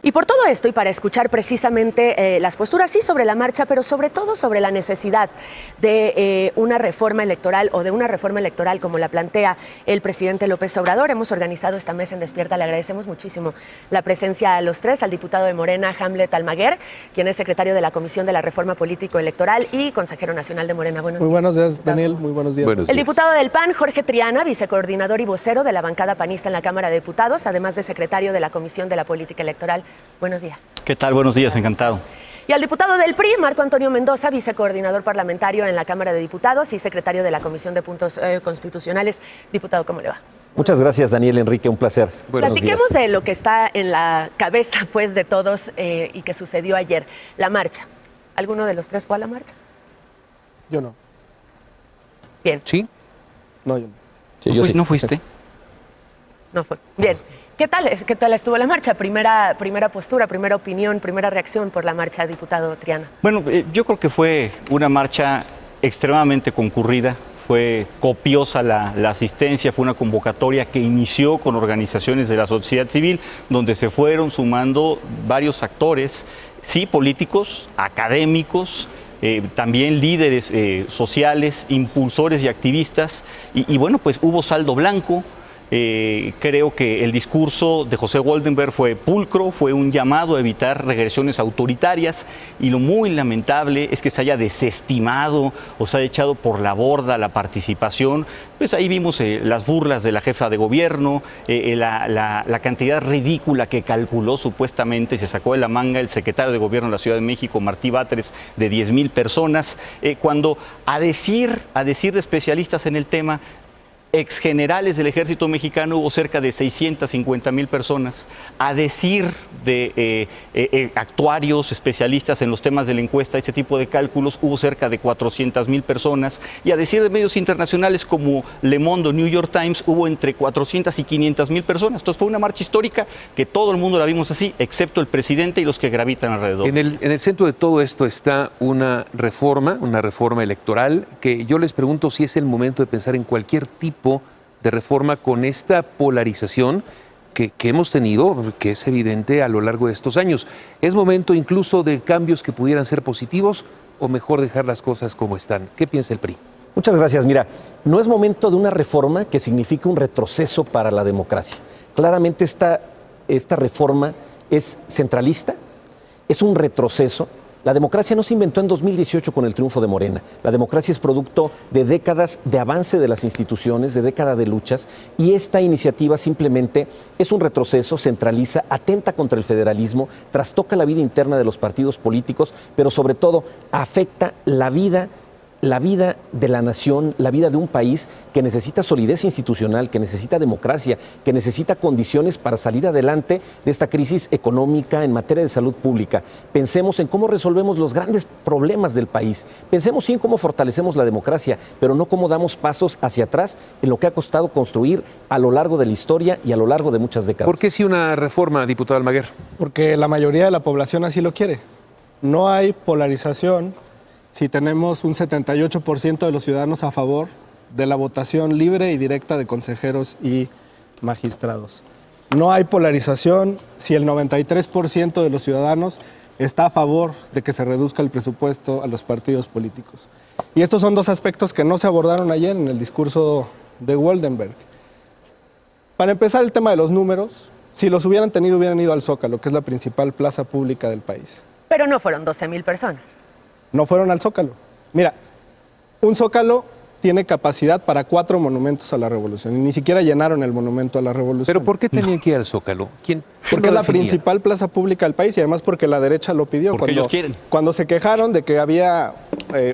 Y por todo esto y para escuchar precisamente las posturas, sí, sobre la marcha, pero sobre todo sobre la necesidad de una reforma electoral o de una reforma electoral como la plantea el presidente López Obrador, hemos organizado esta mesa en Despierta. Le agradecemos muchísimo la presencia a los tres, al diputado de Morena, Hamlet Almaguer, quien es secretario de la Comisión de la Reforma Político-Electoral y consejero nacional de Morena. Buenos días. Muy buenos días, Daniel. Muy buenos días. El diputado del PAN, Jorge Triana, vicecoordinador y vocero de la bancada panista en la Cámara de Diputados, además de secretario de la Comisión de la Política Electoral. Buenos días. ¿Qué tal? Buenos días, encantado. Y al diputado del PRI, Marco Antonio Mendoza, vicecoordinador parlamentario en la Cámara de Diputados y secretario de la Comisión de Puntos Constitucionales. Diputado, ¿cómo le va? Muchas gracias, Daniel, Enrique, un placer. Platiquemos de lo que está en la cabeza, pues, de todos y que sucedió ayer, la marcha. ¿Alguno de los tres fue a la marcha? Yo no. Bien. ¿Sí? No, yo no. Sí, yo sí. ¿No fuiste? No fue. Bien. ¿Qué tal estuvo la marcha? Primera postura, primera opinión, primera reacción por la marcha, diputado Triana. Bueno, yo creo que fue una marcha extremadamente concurrida, fue copiosa la asistencia, fue una convocatoria que inició con organizaciones de la sociedad civil, donde se fueron sumando varios actores, sí, políticos, académicos, también líderes sociales, impulsores y activistas, y bueno, pues hubo saldo blanco. Creo que el discurso de José Woldenberg fue pulcro, fue un llamado a evitar regresiones autoritarias, y lo muy lamentable es que se haya desestimado o se haya echado por la borda la participación. Pues ahí vimos las burlas de la jefa de gobierno, la cantidad ridícula que calculó supuestamente, se sacó de la manga el secretario de gobierno de la Ciudad de México, Martí Batres, de 10,000 personas, cuando a decir de especialistas en el tema, exgenerales del ejército mexicano, hubo cerca de 650,000 personas. A decir de actuarios, especialistas en los temas de la encuesta, este tipo de cálculos, hubo cerca de 400,000 personas. Y a decir de medios internacionales como Le Monde o New York Times, hubo entre 400 y 500,000 personas. Entonces fue una marcha histórica que todo el mundo la vimos así, excepto el presidente y los que gravitan alrededor. En el centro de todo esto está una reforma electoral, que yo les pregunto si es el momento de pensar en cualquier tipo de reforma con esta polarización que hemos tenido, que es evidente a lo largo de estos años. ¿Es momento incluso de cambios que pudieran ser positivos o mejor dejar las cosas como están? ¿Qué piensa el PRI? Muchas gracias. Mira, no es momento de una reforma que signifique un retroceso para la democracia. Claramente esta reforma es centralista, es un retroceso. La democracia no se inventó en 2018 con el triunfo de Morena. La democracia es producto de décadas de avance de las instituciones, de décadas de luchas, y esta iniciativa simplemente es un retroceso, centraliza, atenta contra el federalismo, trastoca la vida interna de los partidos políticos, pero sobre todo afecta la vida de la nación, la vida de un país que necesita solidez institucional, que necesita democracia, que necesita condiciones para salir adelante de esta crisis económica en materia de salud pública. Pensemos en cómo resolvemos los grandes problemas del país. Pensemos sí en cómo fortalecemos la democracia, pero no cómo damos pasos hacia atrás en lo que ha costado construir a lo largo de la historia y a lo largo de muchas décadas. ¿Por qué sí una reforma, diputado Almaguer? Porque la mayoría de la población así lo quiere. No hay polarización si tenemos un 78% de los ciudadanos a favor de la votación libre y directa de consejeros y magistrados. No hay polarización si el 93% de los ciudadanos está a favor de que se reduzca el presupuesto a los partidos políticos. Y estos son dos aspectos que no se abordaron ayer en el discurso de Woldenberg. Para empezar, el tema de los números, si los hubieran tenido, hubieran ido al Zócalo, que es la principal plaza pública del país. Pero no fueron 12,000 personas. No fueron al Zócalo. Mira, un Zócalo tiene capacidad para 4 monumentos a la Revolución y ni siquiera llenaron el monumento a la Revolución. ¿Pero por qué tenían que ir al Zócalo? Porque es la principal plaza pública del país y además porque la derecha lo pidió. Porque ellos quieren. Cuando se quejaron de que había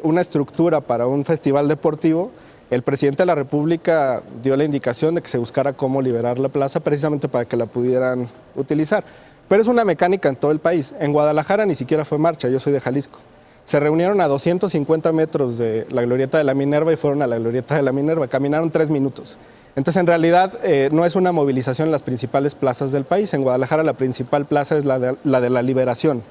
una estructura para un festival deportivo, el presidente de la República dio la indicación de que se buscara cómo liberar la plaza precisamente para que la pudieran utilizar. Pero es una mecánica en todo el país. En Guadalajara ni siquiera fue marcha, yo soy de Jalisco. Se reunieron a 250 metros de la Glorieta de la Minerva y fueron a la Glorieta de la Minerva. Caminaron 3 minutos. Entonces, en realidad, no es una movilización en las principales plazas del país. En Guadalajara la principal plaza es la de la Liberación.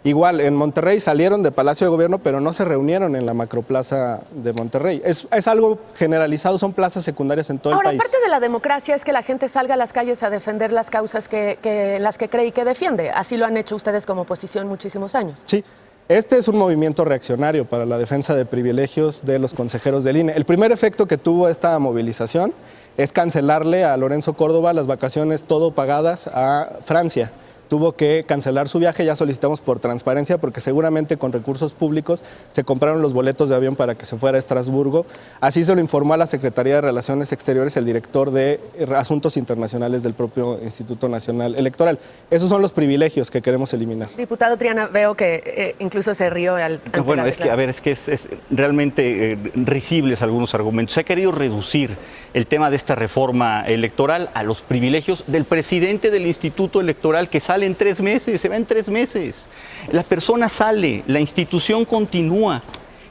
Igual, en Monterrey salieron de Palacio de Gobierno, pero no se reunieron en la macroplaza de Monterrey. Es algo generalizado, son plazas secundarias en todo el país. Ahora, parte de la democracia es que la gente salga a las calles a defender las causas en las que cree y que defiende. Así lo han hecho ustedes como oposición muchísimos años. Sí. Este es un movimiento reaccionario para la defensa de privilegios de los consejeros del INE. El primer efecto que tuvo esta movilización es cancelarle a Lorenzo Córdoba las vacaciones todo pagadas a Francia. Tuvo que cancelar su viaje, ya solicitamos por transparencia porque seguramente con recursos públicos se compraron los boletos de avión para que se fuera a Estrasburgo. Así se lo informó a la Secretaría de Relaciones Exteriores el director de Asuntos Internacionales del propio Instituto Nacional Electoral. Esos son los privilegios que queremos eliminar. Diputado Triana, veo que incluso se rió Bueno, es que es realmente risibles algunos argumentos. Se ha querido reducir el tema de esta reforma electoral a los privilegios del presidente del Instituto Electoral que sale en 3 meses, se va en 3 meses. La persona sale, la institución continúa.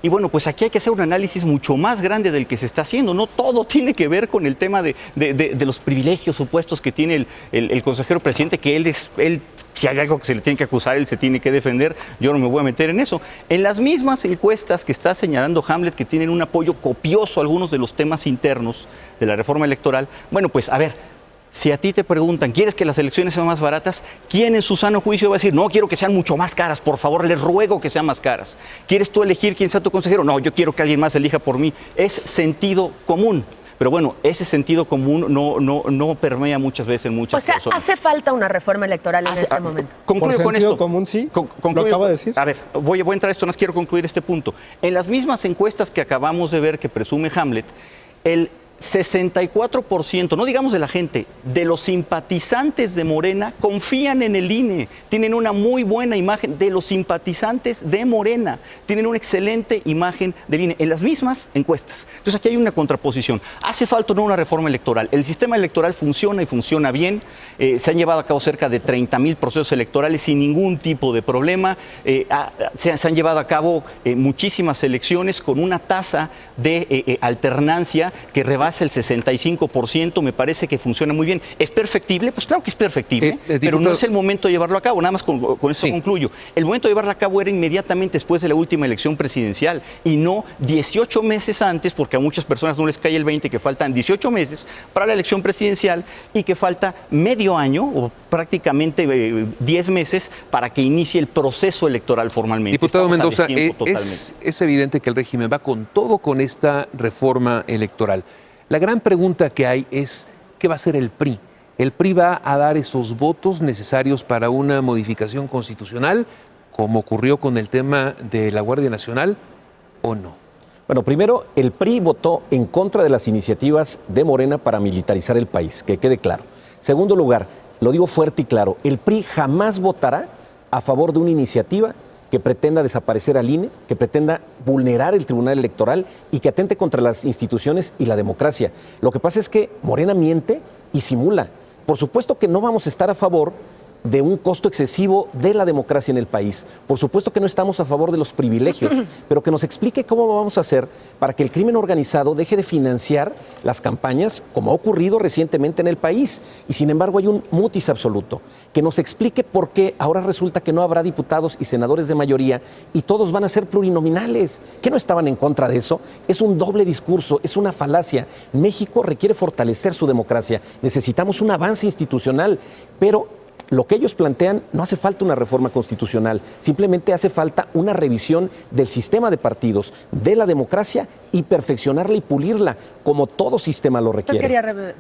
Y bueno, pues aquí hay que hacer un análisis mucho más grande del que se está haciendo. No todo tiene que ver con el tema de los privilegios supuestos que tiene el consejero presidente, que él, si hay algo que se le tiene que acusar, él se tiene que defender. Yo no me voy a meter en eso. En las mismas encuestas que está señalando Hamlet, que tienen un apoyo copioso a algunos de los temas internos de la reforma electoral, bueno, pues a ver, si a ti te preguntan, ¿quieres que las elecciones sean más baratas? ¿Quién en su sano juicio va a decir, no, quiero que sean mucho más caras, por favor, les ruego que sean más caras? ¿Quieres tú elegir quién sea tu consejero? No, yo quiero que alguien más elija por mí. Es sentido común. Pero bueno, ese sentido común no permea muchas veces en muchas personas. O sea, hace falta una reforma electoral en este momento. Concluyo con esto. Común, sí. Lo acabo de decir. A ver, voy a entrar a esto, no quiero concluir este punto. En las mismas encuestas que acabamos de ver que presume Hamlet, el 64%, no digamos de la gente, de los simpatizantes de Morena confían en el INE, tienen una muy buena imagen de los simpatizantes de Morena, tienen una excelente imagen del INE en las mismas encuestas. Entonces aquí hay una contraposición. Hace falta no una reforma electoral. El sistema electoral funciona y funciona bien. Se han llevado a cabo cerca de 30,000 procesos electorales sin ningún tipo de problema. Se han llevado a cabo muchísimas elecciones con una tasa de alternancia que rebasa el 65%, me parece que funciona muy bien. ¿Es perfectible? Pues claro que es perfectible, pero no es el momento de llevarlo a cabo. Nada más con esto concluyo. El momento de llevarlo a cabo era inmediatamente después de la última elección presidencial y no 18 meses antes, porque a muchas personas no les cae el 20 que faltan 18 meses para la elección presidencial y que falta medio año o prácticamente 10 meses para que inicie el proceso electoral formalmente. Diputado Mendoza, es evidente que el régimen va con todo con esta reforma electoral. La gran pregunta que hay es, ¿qué va a hacer el PRI? ¿El PRI va a dar esos votos necesarios para una modificación constitucional, como ocurrió con el tema de la Guardia Nacional, o no? Bueno, primero, el PRI votó en contra de las iniciativas de Morena para militarizar el país, que quede claro. Segundo lugar, lo digo fuerte y claro, el PRI jamás votará a favor de una iniciativa que pretenda desaparecer al INE, que pretenda vulnerar el Tribunal Electoral y que atente contra las instituciones y la democracia. Lo que pasa es que Morena miente y simula. Por supuesto que no vamos a estar a favor de un costo excesivo de la democracia en el país. Por supuesto que no estamos a favor de los privilegios, pero que nos explique cómo vamos a hacer para que el crimen organizado deje de financiar las campañas, como ha ocurrido recientemente en el país. Y sin embargo hay un mutis absoluto. Que nos explique por qué ahora resulta que no habrá diputados y senadores de mayoría y todos van a ser plurinominales. ¿Que no estaban en contra de eso? Es un doble discurso, es una falacia. México requiere fortalecer su democracia. Necesitamos un avance institucional, pero lo que ellos plantean, no hace falta una reforma constitucional, simplemente hace falta una revisión del sistema de partidos, de la democracia y perfeccionarla y pulirla, como todo sistema lo requiere.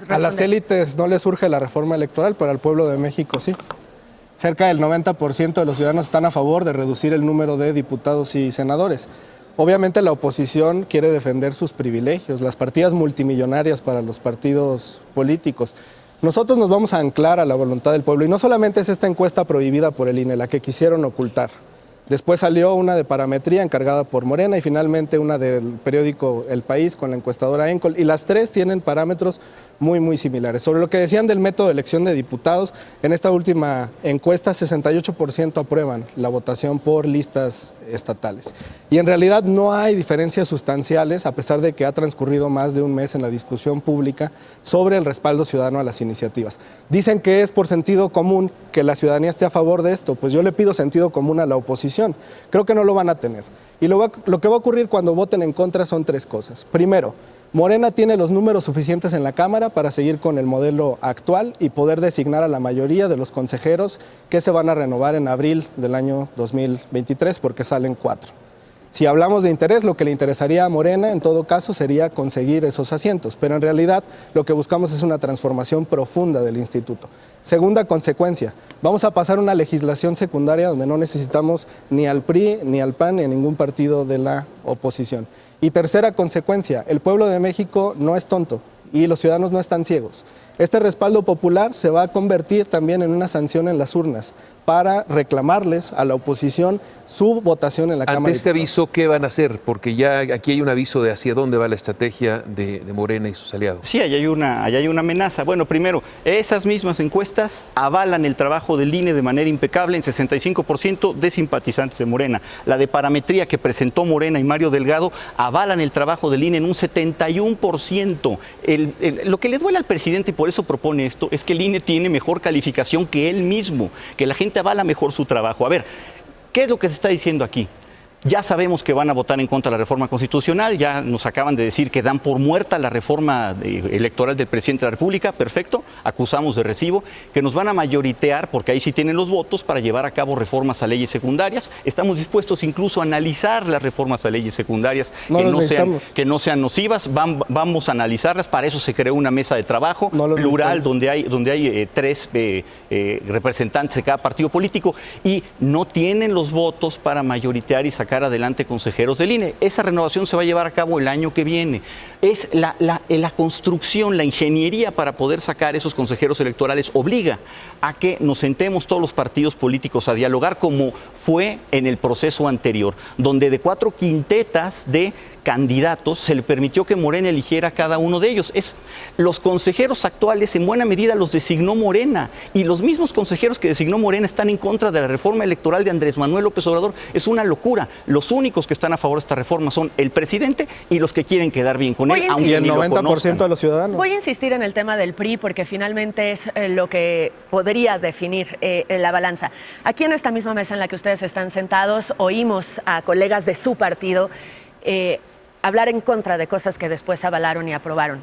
A las élites no les surge la reforma electoral, pero al pueblo de México sí. Cerca del 90% de los ciudadanos están a favor de reducir el número de diputados y senadores. Obviamente la oposición quiere defender sus privilegios, las partidas multimillonarias para los partidos políticos. Nosotros nos vamos a anclar a la voluntad del pueblo y no solamente es esta encuesta prohibida por el INE, la que quisieron ocultar. Después salió una de parametría encargada por Morena y finalmente una del periódico El País con la encuestadora Encol. Y las tres tienen parámetros muy similares. Sobre lo que decían del método de elección de diputados, en esta última encuesta 68% aprueban la votación por listas estatales. Y en realidad no hay diferencias sustanciales, a pesar de que ha transcurrido más de un mes en la discusión pública sobre el respaldo ciudadano a las iniciativas. Dicen que es por sentido común que la ciudadanía esté a favor de esto, pues yo le pido sentido común a la oposición. Creo que no lo van a tener. Y lo que va a ocurrir cuando voten en contra son tres cosas. Primero, Morena tiene los números suficientes en la Cámara para seguir con el modelo actual y poder designar a la mayoría de los consejeros que se van a renovar en abril del año 2023, porque salen 4. Si hablamos de interés, lo que le interesaría a Morena, en todo caso, sería conseguir esos asientos, pero en realidad lo que buscamos es una transformación profunda del instituto. Segunda consecuencia, vamos a pasar una legislación secundaria donde no necesitamos ni al PRI, ni al PAN, ni a ningún partido de la oposición. Y tercera consecuencia, el pueblo de México no es tonto y los ciudadanos no están ciegos. Este respaldo popular se va a convertir también en una sanción en las urnas para reclamarles a la oposición su votación en la Cámara. Ante este aviso, ¿qué van a hacer? Porque ya aquí hay un aviso de hacia dónde va la estrategia de Morena y sus aliados. Sí, allá hay una amenaza. Bueno, primero, esas mismas encuestas avalan el trabajo del INE de manera impecable en 65% de simpatizantes de Morena. La de parametría que presentó Morena y Mario Delgado avalan el trabajo del INE en un 71%. Lo que le duele al presidente, y por eso propone esto, es que el INE tiene mejor calificación que él mismo, que la gente avala mejor su trabajo. A ver, ¿qué es lo que se está diciendo aquí? Ya sabemos que van a votar en contra de la reforma constitucional, ya nos acaban de decir que dan por muerta la reforma electoral del presidente de la República, perfecto, acusamos de recibo, que nos van a mayoritear, porque ahí sí tienen los votos, para llevar a cabo reformas a leyes secundarias. Estamos dispuestos incluso a analizar las reformas a leyes secundarias que no sean nocivas, vamos a analizarlas, para eso se creó una mesa de trabajo plural donde hay 3 representantes de cada partido político y no tienen los votos para mayoritear y sacar adelante consejeros del INE. Esa renovación se va a llevar a cabo el año que viene. Es la construcción, la ingeniería para poder sacar esos consejeros electorales obliga a que nos sentemos todos los partidos políticos a dialogar, como fue en el proceso anterior, donde de 4 quintetas de candidatos se le permitió que Morena eligiera a cada uno de ellos. Los consejeros actuales en buena medida los designó Morena, y los mismos consejeros que designó Morena están en contra de la reforma electoral de Andrés Manuel López Obrador. Es una locura. Los únicos que están a favor de esta reforma son el presidente y los que quieren quedar bien con él, y el 90% de los ciudadanos. Voy a insistir en el tema del PRI porque finalmente es lo que podría definir la balanza. Aquí en esta misma mesa en la que ustedes están sentados, oímos a colegas de su partido hablar en contra de cosas que después avalaron y aprobaron.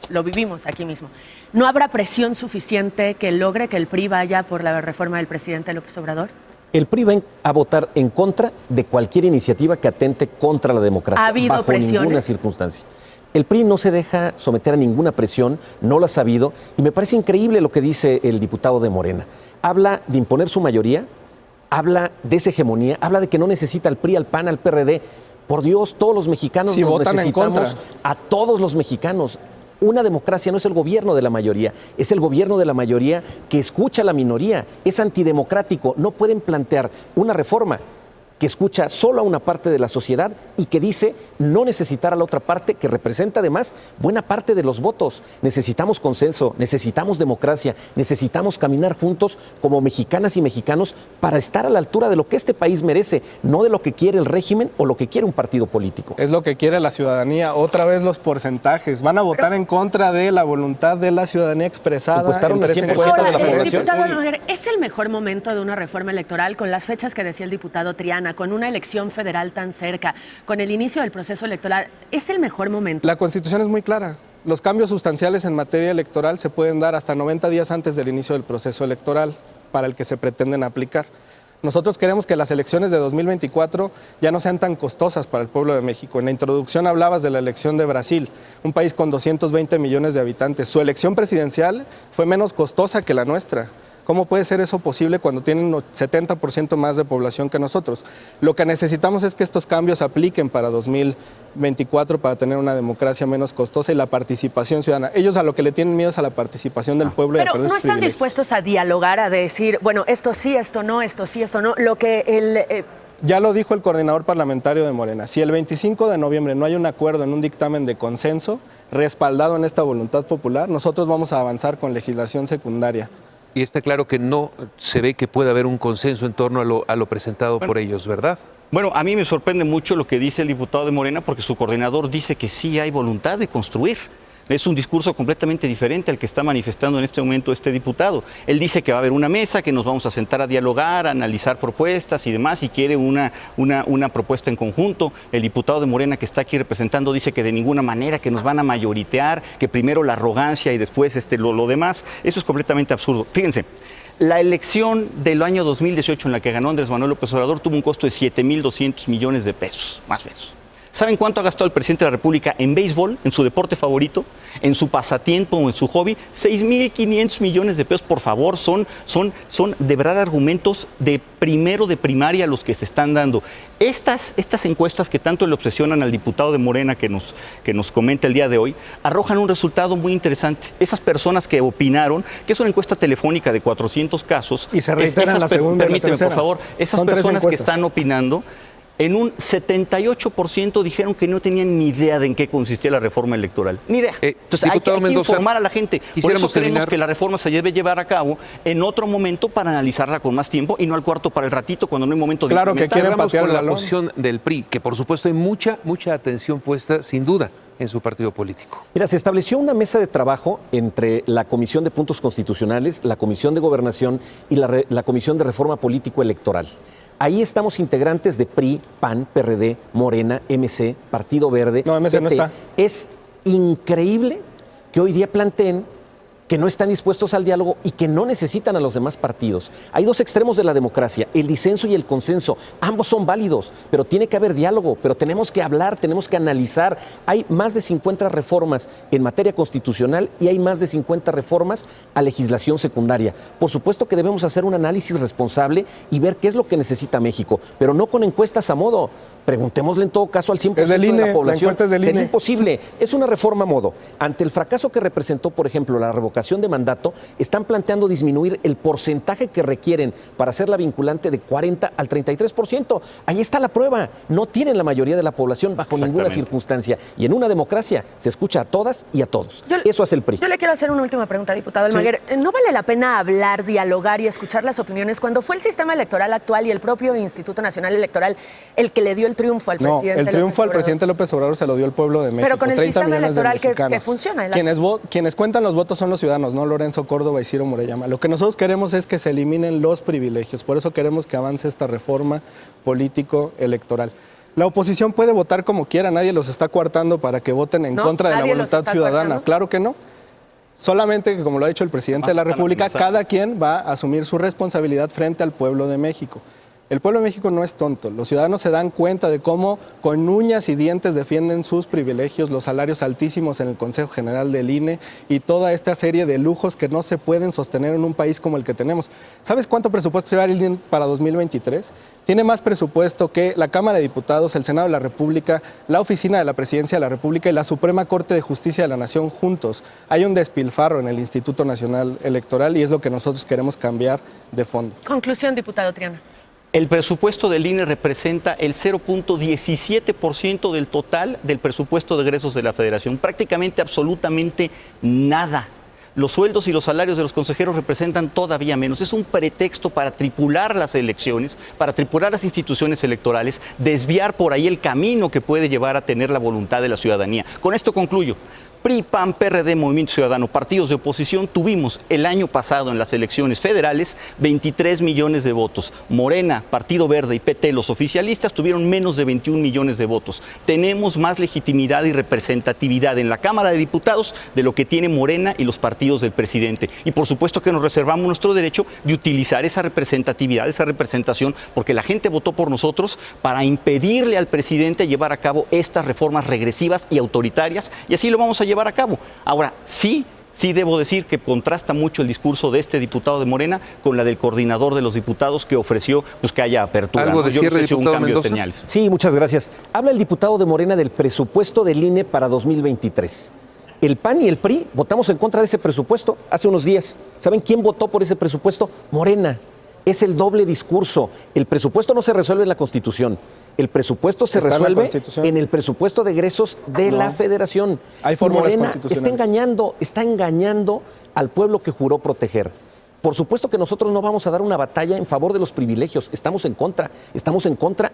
Lo vivimos aquí mismo. ¿No habrá presión suficiente que logre que el PRI vaya por la reforma del presidente López Obrador? El PRI va a votar en contra de cualquier iniciativa que atente contra la democracia. ¿Ha habido bajo presiones? Ninguna circunstancia. El PRI no se deja someter a ninguna presión, no lo ha sabido, y me parece increíble lo que dice el diputado de Morena. Habla de imponer su mayoría, habla de esa hegemonía, habla de que no necesita al PRI, al PAN, al PRD. Por Dios, todos los mexicanos si votan en contra. A todos los mexicanos. Una democracia no es el gobierno de la mayoría, es el gobierno de la mayoría que escucha a la minoría, es antidemocrático. No pueden plantear una reforma que escucha solo a una parte de la sociedad y que dice no necesitar a la otra parte, que representa además buena parte de los votos. Necesitamos consenso, necesitamos democracia, necesitamos caminar juntos como mexicanas y mexicanos para estar a la altura de lo que este país merece, no de lo que quiere el régimen o lo que quiere un partido político. Es lo que quiere la ciudadanía. Otra vez los porcentajes. Van a votar en contra de la voluntad de la ciudadanía expresada. Encuestaron en al 100% de la población. Diputado Almaguer, ¿es el mejor momento de una reforma electoral con las fechas que decía el diputado Triana, con una elección federal tan cerca, con el inicio del proceso electoral? ¿Es el mejor momento? La Constitución es muy clara. Los cambios sustanciales en materia electoral se pueden dar hasta 90 días antes del inicio del proceso electoral para el que se pretenden aplicar. Nosotros queremos que las elecciones de 2024 ya no sean tan costosas para el pueblo de México. En la introducción hablabas de la elección de Brasil, un país con 220 millones de habitantes. Su elección presidencial fue menos costosa que la nuestra. ¿Cómo puede ser eso posible cuando tienen un 70% más de población que nosotros? Lo que necesitamos es que estos cambios apliquen para 2024 para tener una democracia menos costosa y la participación ciudadana. Ellos a lo que le tienen miedo es a la participación del pueblo. Pero no están dispuestos a dialogar, a decir, bueno, esto sí, esto no, esto sí, esto no. Lo que Ya lo dijo el coordinador parlamentario de Morena. Si el 25 de noviembre no hay un acuerdo en un dictamen de consenso respaldado en esta voluntad popular, nosotros vamos a avanzar con legislación secundaria. Y está claro que no se ve que pueda haber un consenso en torno a lo presentado por ellos, ¿verdad? Bueno, a mí me sorprende mucho lo que dice el diputado de Morena, porque su coordinador dice que sí hay voluntad de construir. Es un discurso completamente diferente al que está manifestando en este momento este diputado. Él dice que va a haber una mesa, que nos vamos a sentar a dialogar, a analizar propuestas y demás, y quiere una propuesta en conjunto. El diputado de Morena que está aquí representando dice que de ninguna manera, que nos van a mayoritear, que primero la arrogancia y después lo demás. Eso es completamente absurdo. Fíjense. La elección del año 2018 en la que ganó Andrés Manuel López Obrador tuvo un costo de 7,200 millones de pesos, más o menos. ¿Saben cuánto ha gastado el presidente de la República en béisbol, en su deporte favorito, en su pasatiempo o en su hobby? 6,500 millones de pesos, por favor, son de verdad argumentos de primero de primaria los que se están dando. Estas encuestas que tanto le obsesionan al diputado de Morena que nos comenta el día de hoy, arrojan un resultado muy interesante. Esas personas que opinaron, que es una encuesta telefónica de 400 casos, y se reiteran la segunda y la tercera. Permíteme, por favor, esas personas que están opinando, en un 78% dijeron que no tenían ni idea de en qué consistía la reforma electoral. Ni idea. Entonces hay que informar a la gente. Por eso queremos que la reforma se debe llevar a cabo en otro momento para analizarla con más tiempo y no al cuarto para el ratito cuando no hay momento de Claro que quieren patear la posición del PRI, que por supuesto hay mucha atención puesta, sin duda, en su partido político. Mira, se estableció una mesa de trabajo entre la Comisión de Puntos Constitucionales, la Comisión de Gobernación y la Comisión de Reforma Político-Electoral. Ahí estamos integrantes de PRI, PAN, PRD, Morena, MC, Partido Verde. No, MC no está. Es increíble que hoy día planteen que no están dispuestos al diálogo y que no necesitan a los demás partidos. Hay dos extremos de la democracia, el disenso y el consenso. Ambos son válidos, pero tiene que haber diálogo, pero tenemos que hablar, tenemos que analizar. Hay más de 50 reformas en materia constitucional y hay más de 50 reformas a legislación secundaria. Por supuesto que debemos hacer un análisis responsable y ver qué es lo que necesita México, pero no con encuestas a modo. Preguntémosle en todo caso al 100% de la población. Sería imposible. Es una reforma a modo. Ante el fracaso que representó, por ejemplo, la revocación de mandato, están planteando disminuir el porcentaje que requieren para hacerla vinculante de 40 al 33%. Ahí está la prueba. No tienen la mayoría de la población bajo ninguna circunstancia. Y en una democracia se escucha a todas y a todos. Eso hace el PRI. Yo le quiero hacer una última pregunta, diputado Almaguer. Sí. ¿No vale la pena hablar, dialogar y escuchar las opiniones cuando fue el sistema electoral actual y el propio Instituto Nacional Electoral el que le dio el triunfo al presidente? El triunfo al presidente López Obrador se lo dio el pueblo de México. Pero con el sistema electoral que funciona. Quienes cuentan los votos son los ciudadanos, no Lorenzo Córdoba y Ciro Murayama. Lo que nosotros queremos es que se eliminen los privilegios. Por eso queremos que avance esta reforma político-electoral. La oposición puede votar como quiera, nadie los está coartando para que voten en contra de la voluntad ciudadana. ¿Coartando? Claro que no. Solamente que, como lo ha dicho el presidente de la República, cada quien va a asumir su responsabilidad frente al pueblo de México. El pueblo de México no es tonto. Los ciudadanos se dan cuenta de cómo con uñas y dientes defienden sus privilegios, los salarios altísimos en el Consejo General del INE y toda esta serie de lujos que no se pueden sostener en un país como el que tenemos. ¿Sabes cuánto presupuesto lleva el INE para 2023? Tiene más presupuesto que la Cámara de Diputados, el Senado de la República, la Oficina de la Presidencia de la República y la Suprema Corte de Justicia de la Nación juntos. Hay un despilfarro en el Instituto Nacional Electoral y es lo que nosotros queremos cambiar de fondo. Conclusión, diputado Triana. El presupuesto del INE representa el 0.17% del total del presupuesto de egresos de la Federación. Prácticamente, absolutamente nada. Los sueldos y los salarios de los consejeros representan todavía menos. Es un pretexto para tripular las elecciones, para tripular las instituciones electorales, desviar por ahí el camino que puede llevar a tener la voluntad de la ciudadanía. Con esto concluyo. PRI, PAN, PRD, Movimiento Ciudadano, partidos de oposición, tuvimos el año pasado en las elecciones federales 23 millones de votos. Morena, Partido Verde y PT, los oficialistas, tuvieron menos de 21 millones de votos. Tenemos más legitimidad y representatividad en la Cámara de Diputados de lo que tiene Morena y los partidos del presidente. Y por supuesto que nos reservamos nuestro derecho de utilizar esa representatividad, esa representación, porque la gente votó por nosotros para impedirle al presidente llevar a cabo estas reformas regresivas y autoritarias, y así lo vamos a llevar a cabo. Ahora, sí debo decir que contrasta mucho el discurso de este diputado de Morena con la del coordinador de los diputados que ofreció que haya apertura. ¿Algo de cierre, un cambio Mendoza? de señales. Sí, muchas gracias. Habla el diputado de Morena del presupuesto del INE para 2023. El PAN y el PRI votamos en contra de ese presupuesto hace unos días. ¿Saben quién votó por ese presupuesto? Morena. Es el doble discurso. El presupuesto no se resuelve en la Constitución. El presupuesto se Está en la resuelve Constitución. en el presupuesto de egresos de la Federación. Hay Y fórmulas Morena constitucionales. está engañando al pueblo que juró proteger. Por supuesto que nosotros no vamos a dar una batalla en favor de los privilegios. Estamos en contra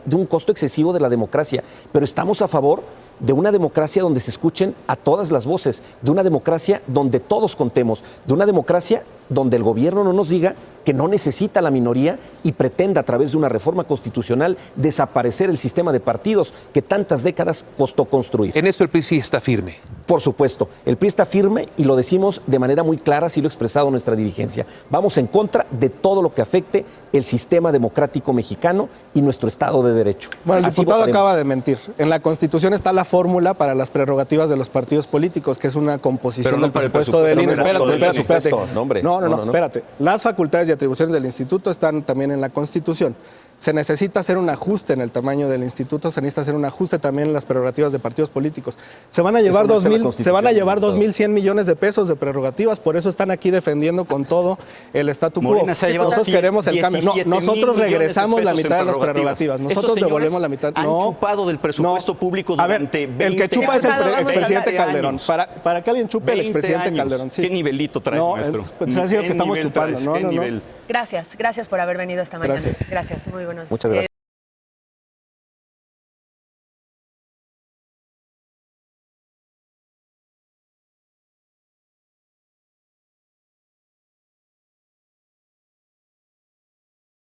de un costo excesivo de la democracia, pero estamos a favor de una democracia donde se escuchen a todas las voces, de una democracia donde todos contemos, de una democracia donde el gobierno no nos diga que no necesita la minoría y pretenda a través de una reforma constitucional desaparecer el sistema de partidos que tantas décadas costó construir. En esto el PRI sí está firme. Por supuesto, el PRI está firme y lo decimos de manera muy clara, así lo ha expresado nuestra dirigencia. Vamos en contra de todo lo que afecte el sistema democrático mexicano y nuestro Estado de Derecho. Bueno, el Así diputado votaremos. acaba de mentir. En la Constitución está la fórmula para las prerrogativas de los partidos políticos, que es una composición Pero no del para el presupuesto del INE. presupuesto, Espérate, no del espérate. presupuesto. No, hombre. No, No. espérate. Las facultades y atribuciones del instituto están también en la Constitución. Se necesita hacer un ajuste en el tamaño del instituto, se necesita hacer un ajuste también en las prerrogativas de partidos políticos. Se van a llevar Eso no está en la 2.100 millones de pesos de prerrogativas, por eso están aquí defendiendo con todo el statu quo. Morena se ha llevado Nosotros queremos el cambio. No, 17,000 nosotros millones de regresamos la pesos mitad de en las prerrogativas. Estos Nosotros señores devolvemos la mitad. Han chupado del presupuesto público A ver, durante 20 el que chupa es el Vamos a expresidente hablar. Calderón. Años. Para que alguien chupe el 20 expresidente años. Calderón. Sí. ¿Qué nivelito traes, no, maestro? Pues ha sido ¿Qué que estamos nivel chupando. traes? No, ¿Qué no, no. nivel? Gracias por haber venido esta mañana. Gracias. Gracias, muy buenos Muchas gracias.